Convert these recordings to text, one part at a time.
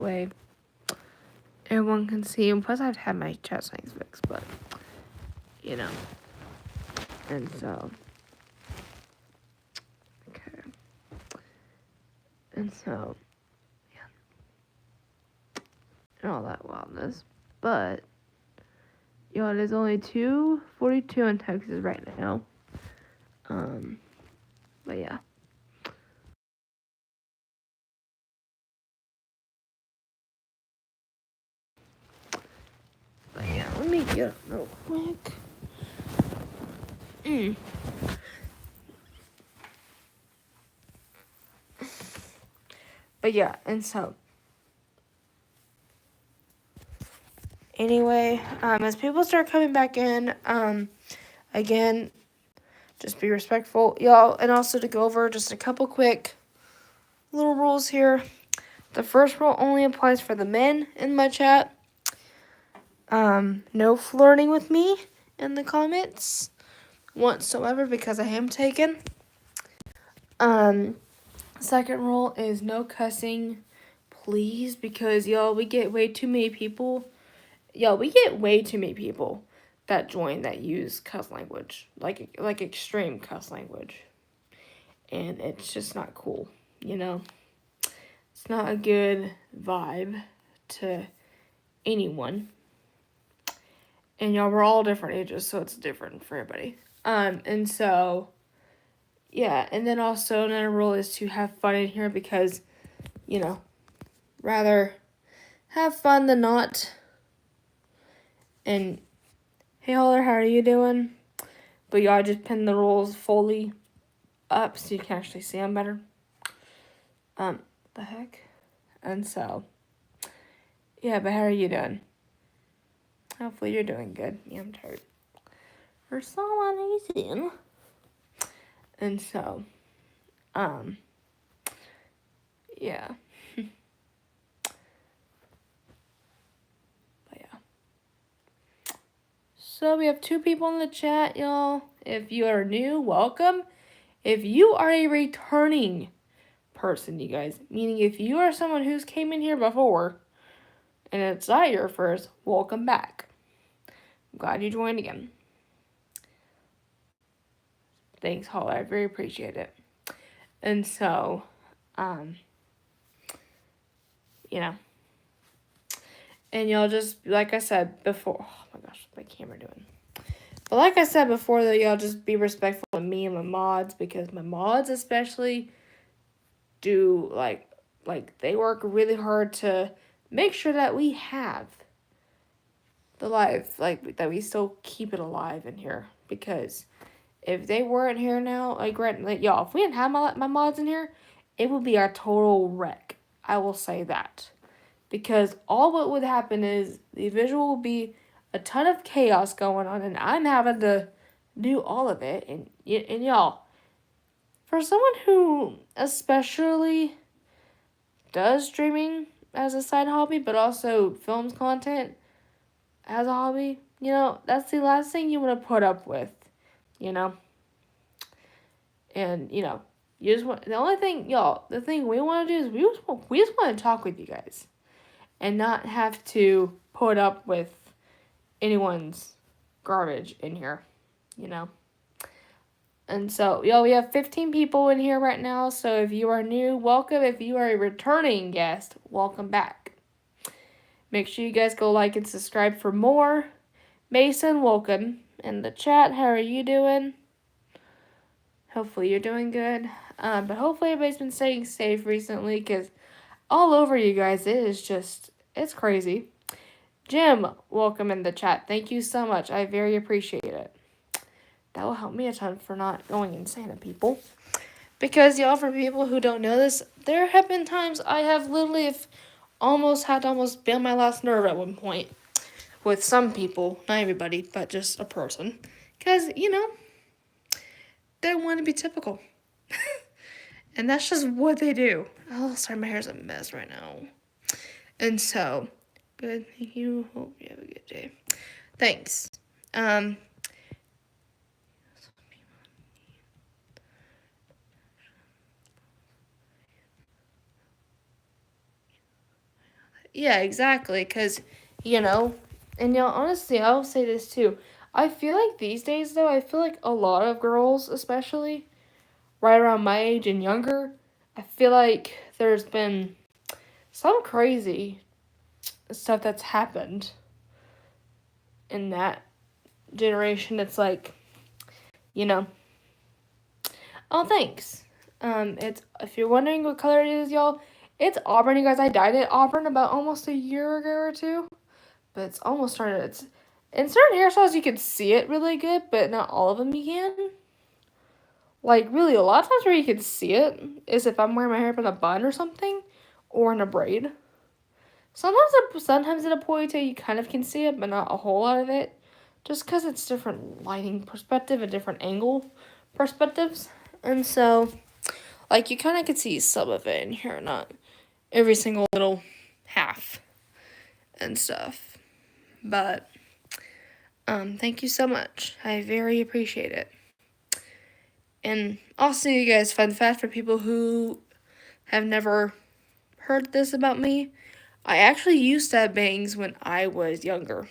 way everyone can see. And plus, I've had my chat settings fixed, but you know. And so, okay. And so, yeah. And all that wildness. But, yo, it is only 2:42 in Texas right now. But yeah. But yeah, let me get up real quick. But yeah, and so anyway, as people start coming back in, again, just be respectful, y'all, and also to go over just a couple quick little rules here. The first rule only applies for the men in my chat. No flirting with me in the comments whatsoever because I am taken. Second rule is no cussing, please, because y'all, we get way too many people. We get way too many people that join that use cuss language, like extreme cuss language, and it's just not cool. You know, it's not a good vibe to anyone. And y'all, we're all different ages, so it's different for everybody. And so, yeah, and then also another rule is to have fun in here because, you know, rather have fun than not. And hey, Holler, how are you doing? But y'all, I just pinned the rules fully up so you can actually see them better. The heck? And so, yeah, but how are you doing? Hopefully you're doing good. Yeah, I'm tired. For some reason. And so, yeah. But yeah. So we have 2 people in the chat, y'all. If you are new, welcome. If you are a returning person, you guys, meaning if you are someone who's came in here before and it's not your first, welcome back. I'm glad you joined again. Thanks, Holler. I very appreciate it. And so, you know, and y'all just, like I said before, oh my gosh, what's my camera doing? But like I said before, though, y'all just be respectful of me and my mods, because my mods especially do, like they work really hard to make sure that we have the live, like, that we still keep it alive in here, because if they weren't here now, like y'all, if we didn't have my mods in here, it would be a total wreck. I will say that. Because all what would happen is the visual would be a ton of chaos going on, and I'm having to do all of it. And y'all, for someone who especially does streaming as a side hobby, but also films content as a hobby, you know, that's the last thing you want to put up with, you know? And, you know, you just want, the only thing, y'all, the thing we want to do is we just want to talk with you guys and not have to put up with anyone's garbage in here, you know? And so, y'all, we have 15 people in here right now, so if you are new, welcome. If you are a returning guest, welcome back. Make sure you guys go like and subscribe for more. Mason, welcome. In the chat, how are you doing? Hopefully you're doing good. But hopefully everybody's been staying safe recently, because all over you guys, it is just, it's crazy. Jim, welcome in the chat. Thank you so much. I very appreciate it. That will help me a ton for not going insane at people. Because, y'all, for people who don't know this, there have been times I have literally almost had to almost bail my last nerve at one point. With some people, not everybody, but just a person. Because, you know, they want to be typical. And that's just what they do. Oh, sorry, my hair's a mess right now. And so, good, thank you. Hope you have a good day. Thanks. Yeah, exactly. Because, and honestly, I'll say this too. I feel like these days, though, I feel like a lot of girls, especially right around my age and younger, I feel like there's been some crazy stuff that's happened in that generation. It's like, you know, oh, thanks. It's if you're wondering what color it is, y'all, it's auburn. You guys, I dyed it auburn about almost a year ago or two, but it's almost started. It's in certain hairstyles you can see it really good, but not all of them you can. Like really, a lot of times where you can see it is if I'm wearing my hair up in a bun or something, or in a braid. Sometimes in a ponytail you kind of can see it, but not a whole lot of it, just because it's different lighting perspective and different angle perspectives, and so like you kind of can see some of it in here, not every single little half and stuff. But thank you so much. I very appreciate it. And also, you guys, fun fact for people who have never heard this about me, I actually used to have bangs when I was younger.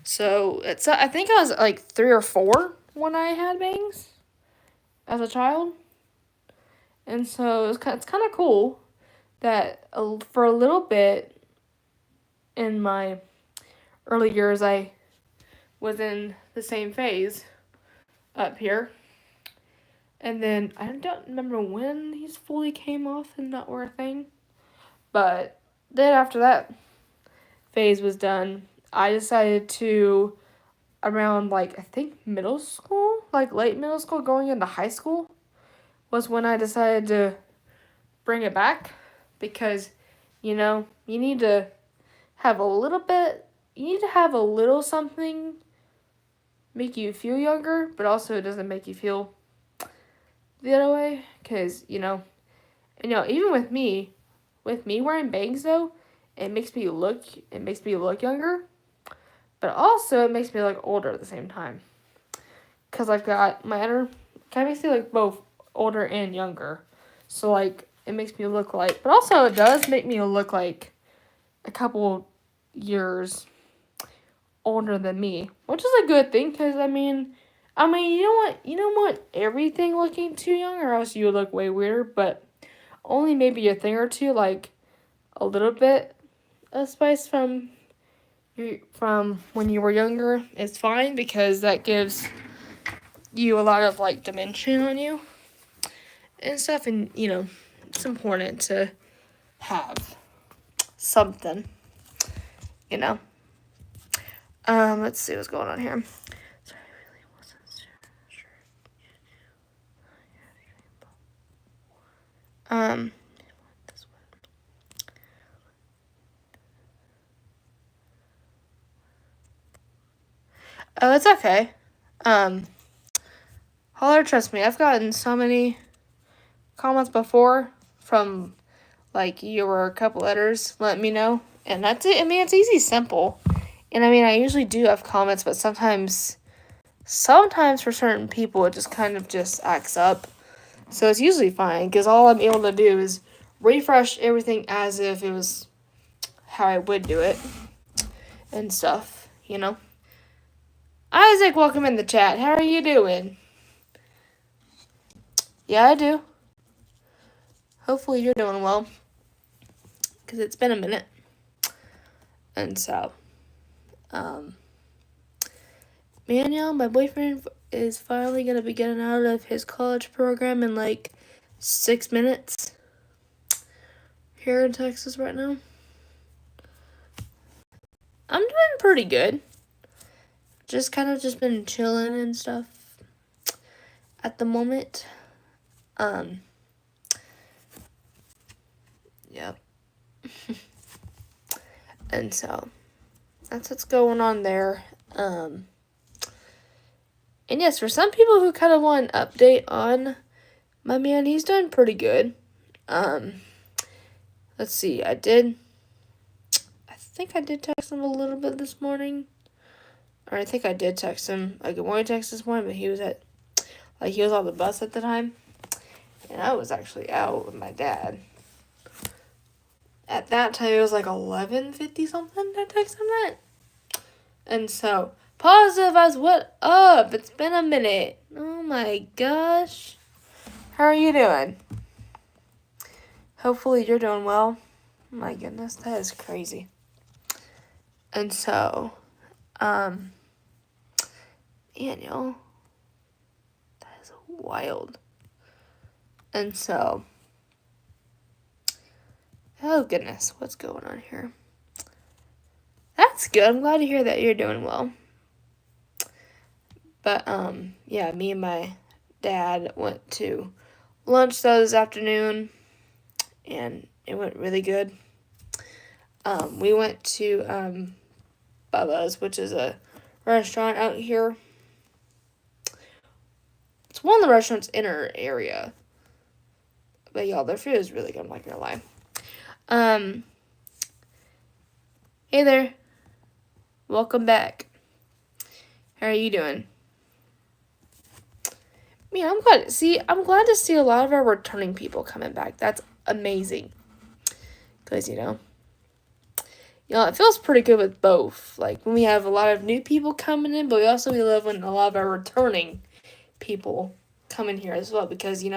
So I think I was like 3 or 4 when I had bangs as a child, and so it's kind of cool that for a little bit in my early years I was in the same phase up here, and then I don't remember when these fully came off and not were a thing, but then after that phase was done, I decided to, around like I think middle school, like late middle school going into high school, was when I decided to bring it back, because you need to have a little bit, you need to have a little something make you feel younger, but also it doesn't make you feel the other way, because even with me wearing bangs though, it makes me look younger, but also it makes me look older at the same time, because I've got my inner, kind of makes me look both older and younger, so like it makes me look like, but also it does make me look like a couple years older than me, which is a good thing, because you don't want everything looking too young, or else you would look way weird, but only maybe a thing or two, like a little bit of spice from when you were younger is fine, because that gives you a lot of like dimension on you and stuff, and it's important to have something, you know. Let's see what's going on here. Oh, it's okay. Holler, trust me, I've gotten so many comments before from, like, you or a couple letters letting me know, and that's it. I mean, it's easy, simple, and I usually do have comments, but sometimes for certain people, it just kind of just acts up, so it's usually fine, because all I'm able to do is refresh everything as if it was how I would do it, and stuff, Isaac, welcome in the chat. How are you doing? Yeah, I do. Hopefully you're doing well, because it's been a minute. And so, Manuel, my boyfriend, is finally going to be getting out of his college program in like 6 minutes here in Texas right now. I'm doing pretty good. Just been chilling and stuff at the moment. Yep. And so that's what's going on there. And yes, for some people who kind of want an update on my man, he's doing pretty good. Let's see, I think I did text him a little bit this morning. Or I think I did text him a good morning text this morning, but he was on the bus at the time. And I was actually out with my dad at that time it was like 11:50 something. I texted him that. And so, Positive Vibes, what up? It's been a minute. Oh my gosh. How are you doing? Hopefully you're doing well. My goodness, that is crazy. And so, man, y'all, that is wild. And so, oh goodness, what's going on here? That's good. I'm glad to hear that you're doing well. But, yeah, me and my dad went to lunch this afternoon, and it went really good. We went to, Bubba's, which is a restaurant out here. It's one of the restaurants in our area. But, y'all, their food is really good, I'm not gonna lie. Hey there. Welcome back. How are you doing? Man, I'm glad to see a lot of our returning people coming back. That's amazing. Because, it feels pretty good with both. Like, when we have a lot of new people coming in, but we love when a lot of our returning people come in here as well. Because, it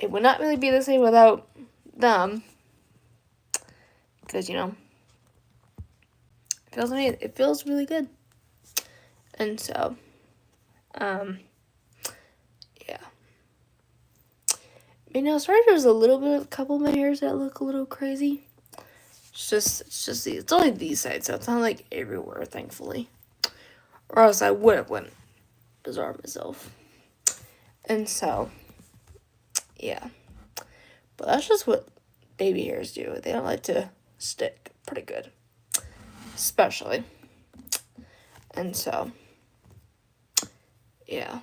would not really be the same without them. Because, it feels really good. And so, yeah. Sorry there's a couple of my hairs that look a little crazy. It's only these sides, so it's not like everywhere, thankfully. Or else I would have went bizarre myself. And so, yeah. But that's just what baby hairs do. They don't like to stick pretty good. Especially. And so, yeah.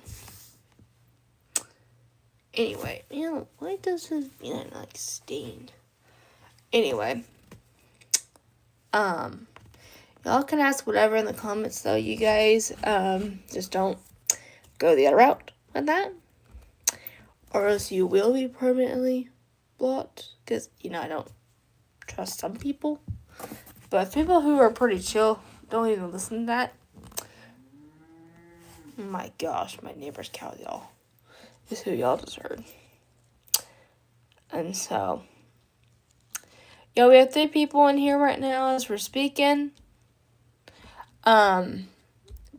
Anyway, why does his like stained? Anyway, y'all can ask whatever in the comments though, you guys. Just don't go the other route with that, or else you will be permanently blocked. Because I don't trust some people, but people who are pretty chill don't even listen to that. Oh my gosh, my neighbor's cow, y'all. Is who y'all just heard. And so, we have 3 people in here right now as we're speaking. But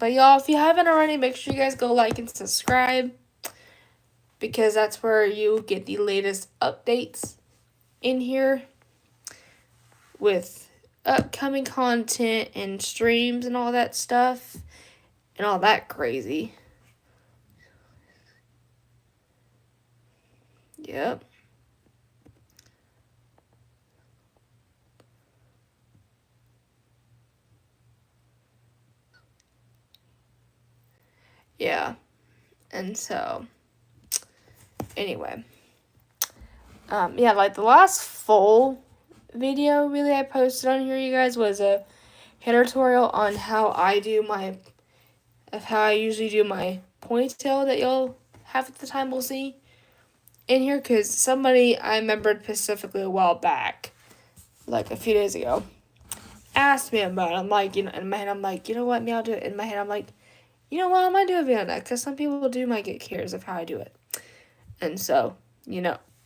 y'all, if you haven't already, make sure you guys go like and subscribe, because that's where you get the latest updates in here with upcoming content and streams and all that stuff and all that crazy. Yep. Yeah. And so, anyway. Yeah, like the last full video really I posted on here, you guys, was a hair tutorial on how I usually do my ponytail that y'all half of the time will see in here, because somebody I remembered specifically a while back, like a few days ago, asked me about it. I'm like, in my head, I'm like, you know what, I'll do it. In my head, I'm like, you know what, I might do a video on that, because some people might get curious of how I do it. And so,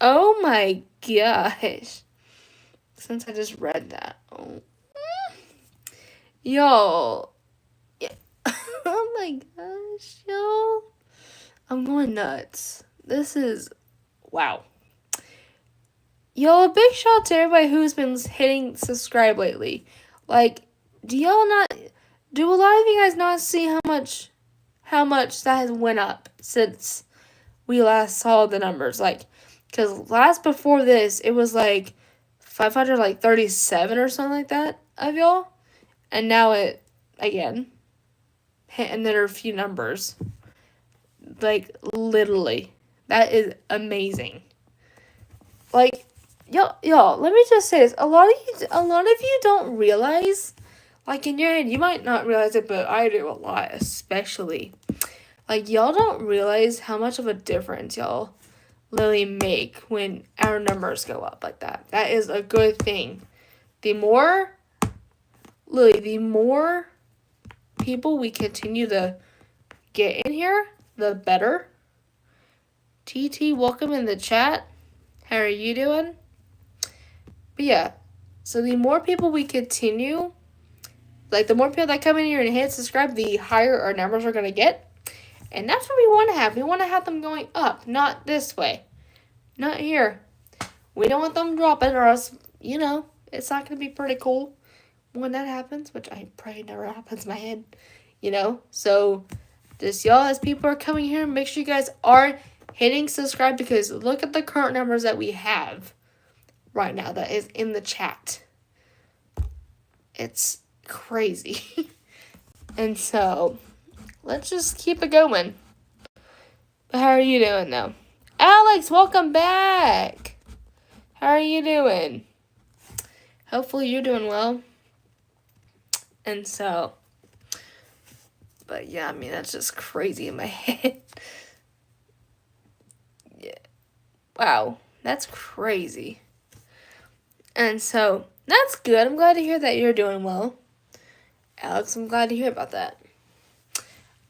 oh my gosh. Since I just read that. Oh. Y'all. Yeah. Oh my gosh, y'all. I'm going nuts. This is, wow. Y'all, a big shout out to everybody who's been hitting subscribe lately. Like, do a lot of you guys not see how much that has went up since we last saw the numbers? Like, because before this, it was like 537 or something like that of y'all. And now it, again, hit another few numbers. Like, literally. That is amazing. Like, y'all, let me just say this. A lot of you don't realize, like, in your head, you might not realize it, but I do a lot, especially. Like, y'all don't realize how much of a difference, y'all, literally make when our numbers go up like that. That is a good thing. The more people we continue to get in here, the better. TT, welcome in the chat. How are you doing? But yeah, so the more people we continue, like the more people that come in here and hit subscribe, the higher our numbers are going to get. And that's what we want to have. We want to have them going up, not this way. Not here. We don't want them dropping or else, it's not going to be pretty cool when that happens, which I pray never happens in my head, So just y'all, as people are coming here, make sure you guys are hitting subscribe because look at the current numbers that we have right now that is in the chat. It's crazy. And so, let's just keep it going. But how are you doing, though? Alex, welcome back. How are you doing? Hopefully you're doing well. And so, but yeah, I mean, that's just crazy in my head. Yeah. Wow, that's crazy. And so, that's good. I'm glad to hear that you're doing well. Alex, I'm glad to hear about that.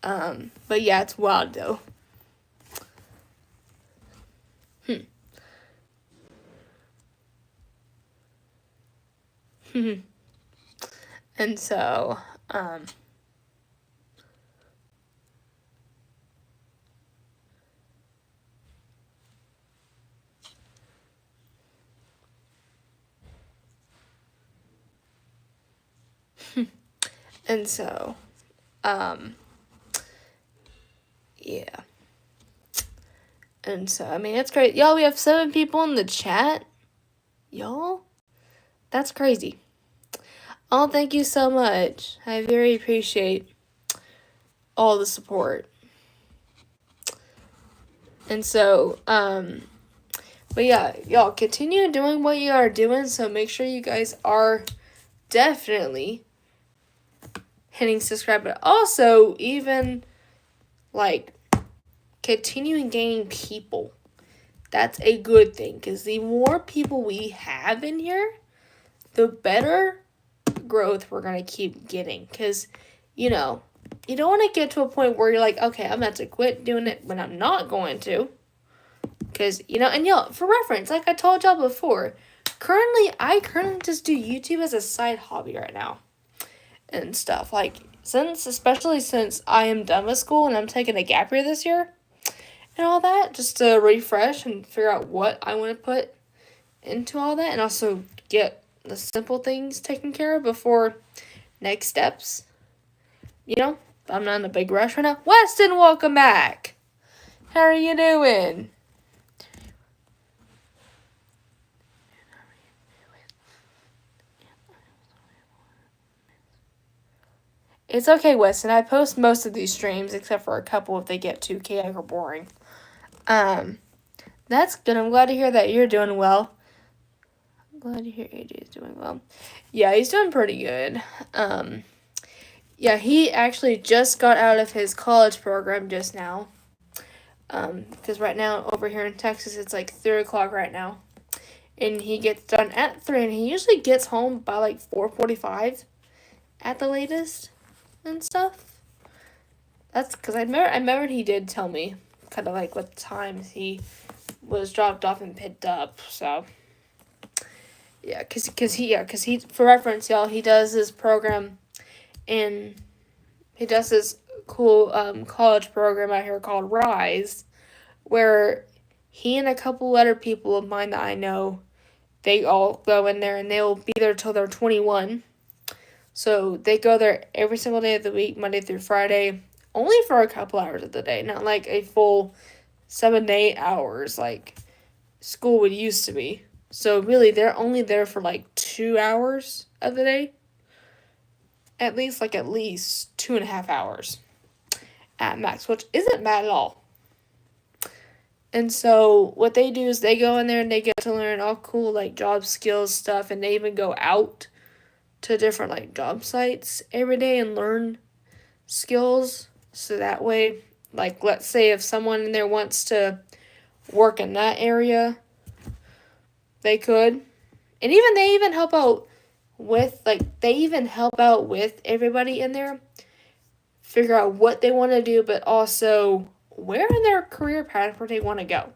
But yeah, it's wild though. And so, and so, yeah. And so, I mean, it's great. Y'all, we have 7 people in the chat. Y'all, that's crazy. Oh, thank you so much. I very appreciate all the support. And so, but yeah, y'all continue doing what you are doing. So make sure you guys are definitely hitting subscribe, but also even like continuing gaining people. That's a good thing because the more people we have in here, the better growth we're going to keep getting. Because, you don't want to get to a point where you're like, okay, I'm about to quit doing it when I'm not going to. Because, and y'all, for reference, like I told y'all before, I currently just do YouTube as a side hobby right now. And stuff. Like, especially since I am done with school and I'm taking a gap year this year. And all that, just to refresh and figure out what I want to put into all that. And also get the simple things taken care of before next steps. I'm not in a big rush right now. Weston, welcome back. How are you doing? It's okay, Weston. I post most of these streams except for a couple if they get too chaotic or boring. That's good. I'm glad to hear that you're doing well. I'm glad to hear AJ is doing well. Yeah, he's doing pretty good. Yeah, he actually just got out of his college program just now. Because right now over here in Texas it's like 3 o'clock right now. And he gets done at 3 and he usually gets home by like 4:45 at the latest and stuff. That's because I remember he did tell me kind of like what times he was dropped off and picked up. So yeah, cause he for reference, y'all, he does this program, and he does this cool college program out here called Rise, where he and a couple other people of mine that I know, they all go in there and they'll be there till they're 21. So they go there every single day of the week, Monday through Friday, only for a couple hours of the day, not like a full 7 to 8 hours like school would used to be. So really, they're only there for like 2 hours of the day. At least 2.5 hours at max, which isn't bad at all. And so what they do is they go in there and they get to learn all cool like job skills stuff, and they even go out to different like job sites every day and learn skills. So that way, like let's say if someone in there wants to work in that area, they could. And even they even help out with everybody in there, figure out what they want to do, but also where in their career path where they want to go.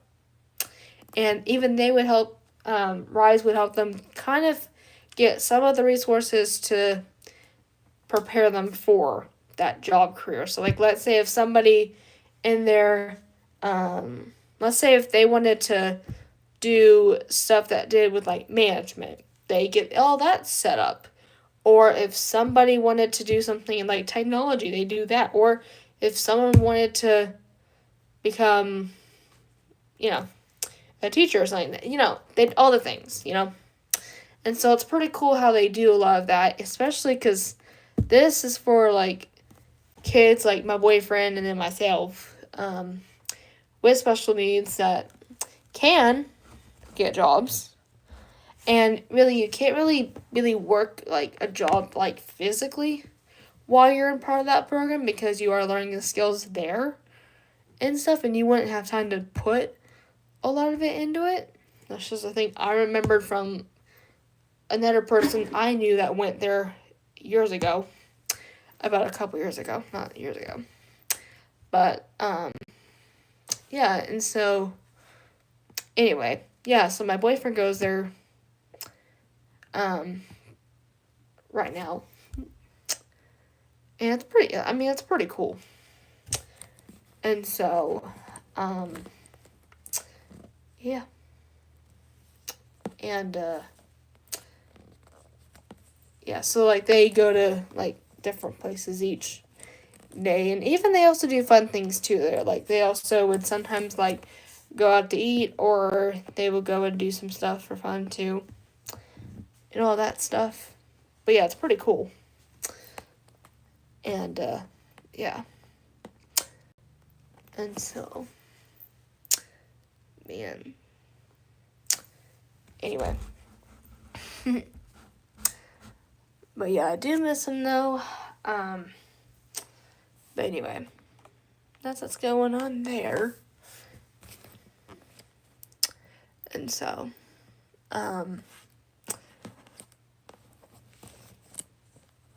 And even they would help, Rise would help them kind of get some of the resources to prepare them for that job career. So, like, let's say if somebody in their, let's say if they wanted to do stuff that did with, like, management, they get all that set up. Or if somebody wanted to do something like technology, they do that. Or if someone wanted to become, a teacher or something, they all the things, And so it's pretty cool how they do a lot of that, especially because this is for, like, kids like my boyfriend and then myself with special needs that can get jobs. And really, you can't really work, like, a job, like, physically while you're in part of that program because you are learning the skills there and stuff, and you wouldn't have time to put a lot of it into it. That's just a thing I remembered from another person I knew that went there years ago. About a couple years ago. Not years ago. But, yeah, and so, anyway, yeah, so my boyfriend goes there, right now. And it's pretty cool. And so, yeah. And, yeah, so, like, they go to, like, different places each day. And even they also do fun things, too, there. Like, they also would sometimes, like, go out to eat, or they would go and do some stuff for fun, too. And all that stuff. But, yeah, it's pretty cool. And, yeah. And so, man. Anyway. But yeah, I do miss him though. But anyway, that's what's going on there. And so,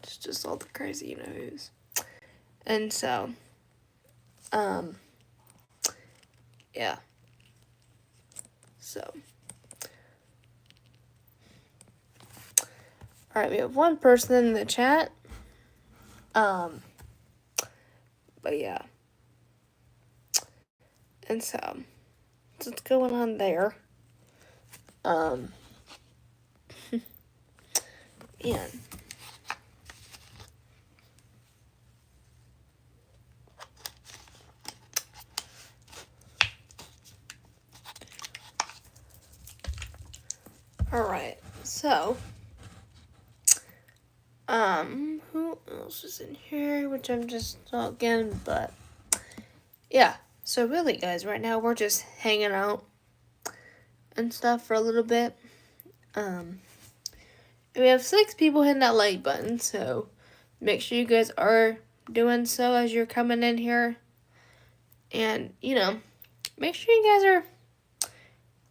it's just all the crazy news. And so, yeah. So, alright, we have one person in the chat. But yeah. And so, that's what's going on there. Yeah. Alright, so, who else is in here, which I'm just not again, but, yeah, so really, guys, right now we're just hanging out and stuff for a little bit, we have 6 people hitting that like button, so make sure you guys are doing so as you're coming in here, and, make sure you guys are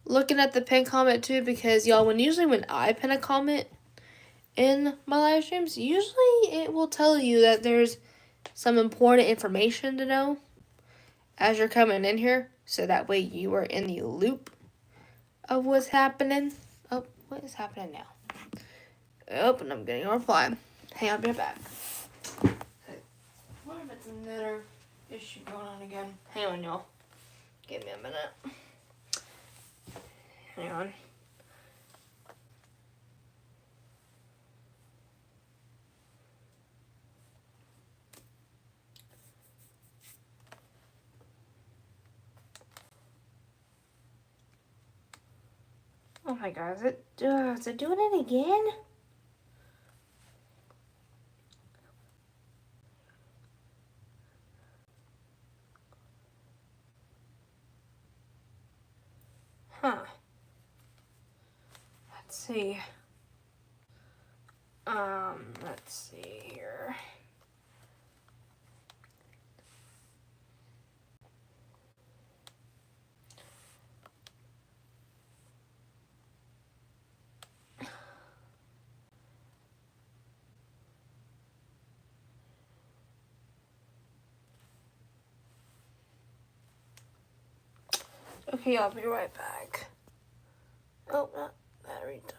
looking at the pinned comment too, because y'all, when I pin a comment in my live streams, usually it will tell you that there's some important information to know as you're coming in here, so that way you are in the loop of what's happening. Oh, what is happening now? Oh, and I'm getting a reply. Hey, I'll be back. What if it's another issue going on again? Hang on, y'all. Give me a minute. Hang on. Oh my god, is it doing it again? Huh. Let's see. Let's see here. Okay, I'll be right back. Oh, not battery touch.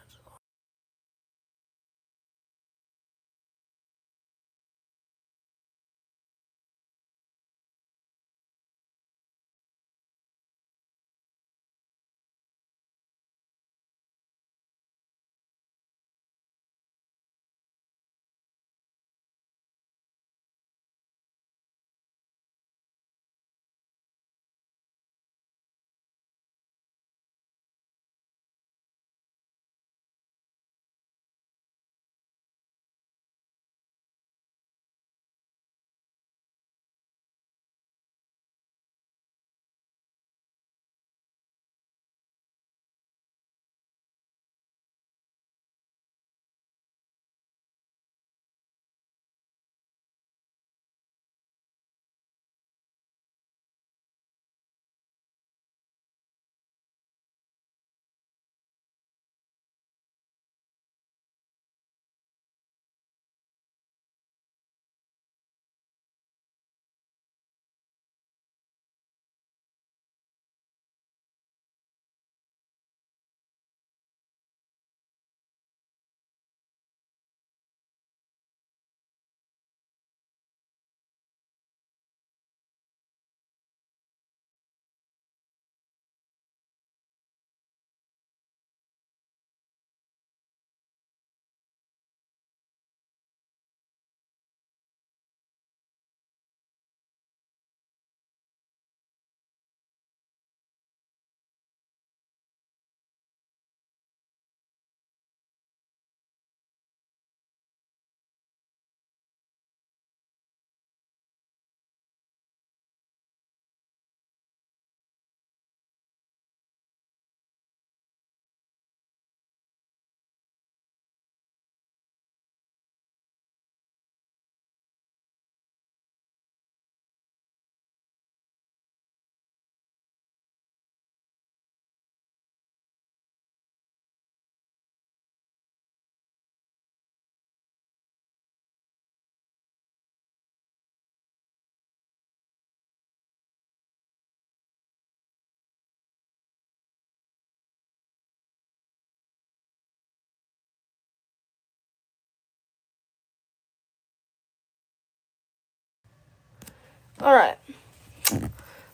Alright.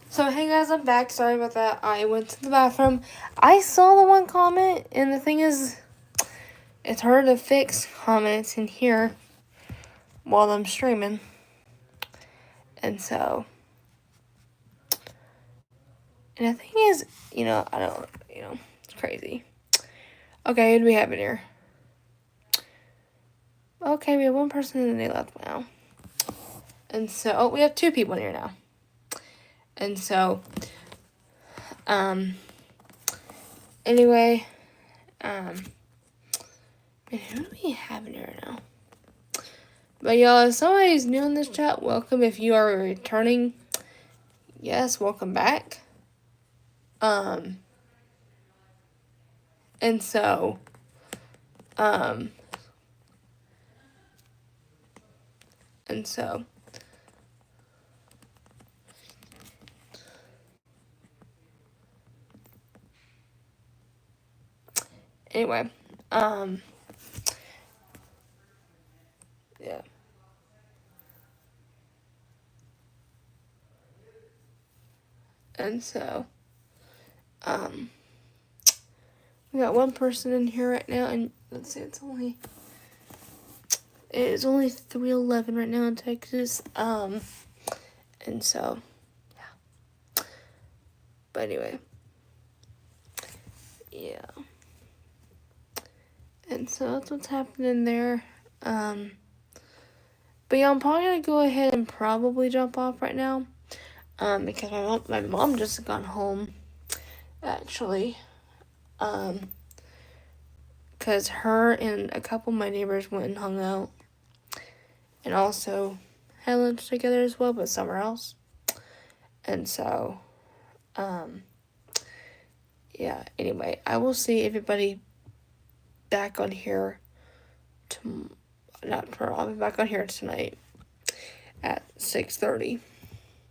So, hey guys, I'm back. Sorry about that. I went to the bathroom. I saw the one comment, and the thing is, it's hard to fix comments in here while I'm streaming. And so, and the thing is, it's crazy. Okay, who do we have in here? Okay, we have one person and they left now. And so, we have two people in here now. And so, anyway, who do we have in here now? But y'all, if somebody's new in this chat, welcome. If you are returning, yes, welcome back. And so, anyway, yeah. And so, we got one person in here right now, and let's see, it is only 3:11 right now in Texas, and so, yeah. But anyway, yeah. And so that's what's happening there. But yeah, I'm probably gonna go ahead and probably jump off right now. Because my mom just got home, actually. Because her and a couple of my neighbors went and hung out. And also had lunch together as well, but somewhere else. And so, yeah, anyway, I will see everybody back on here I'll be back on here tonight at 6:30.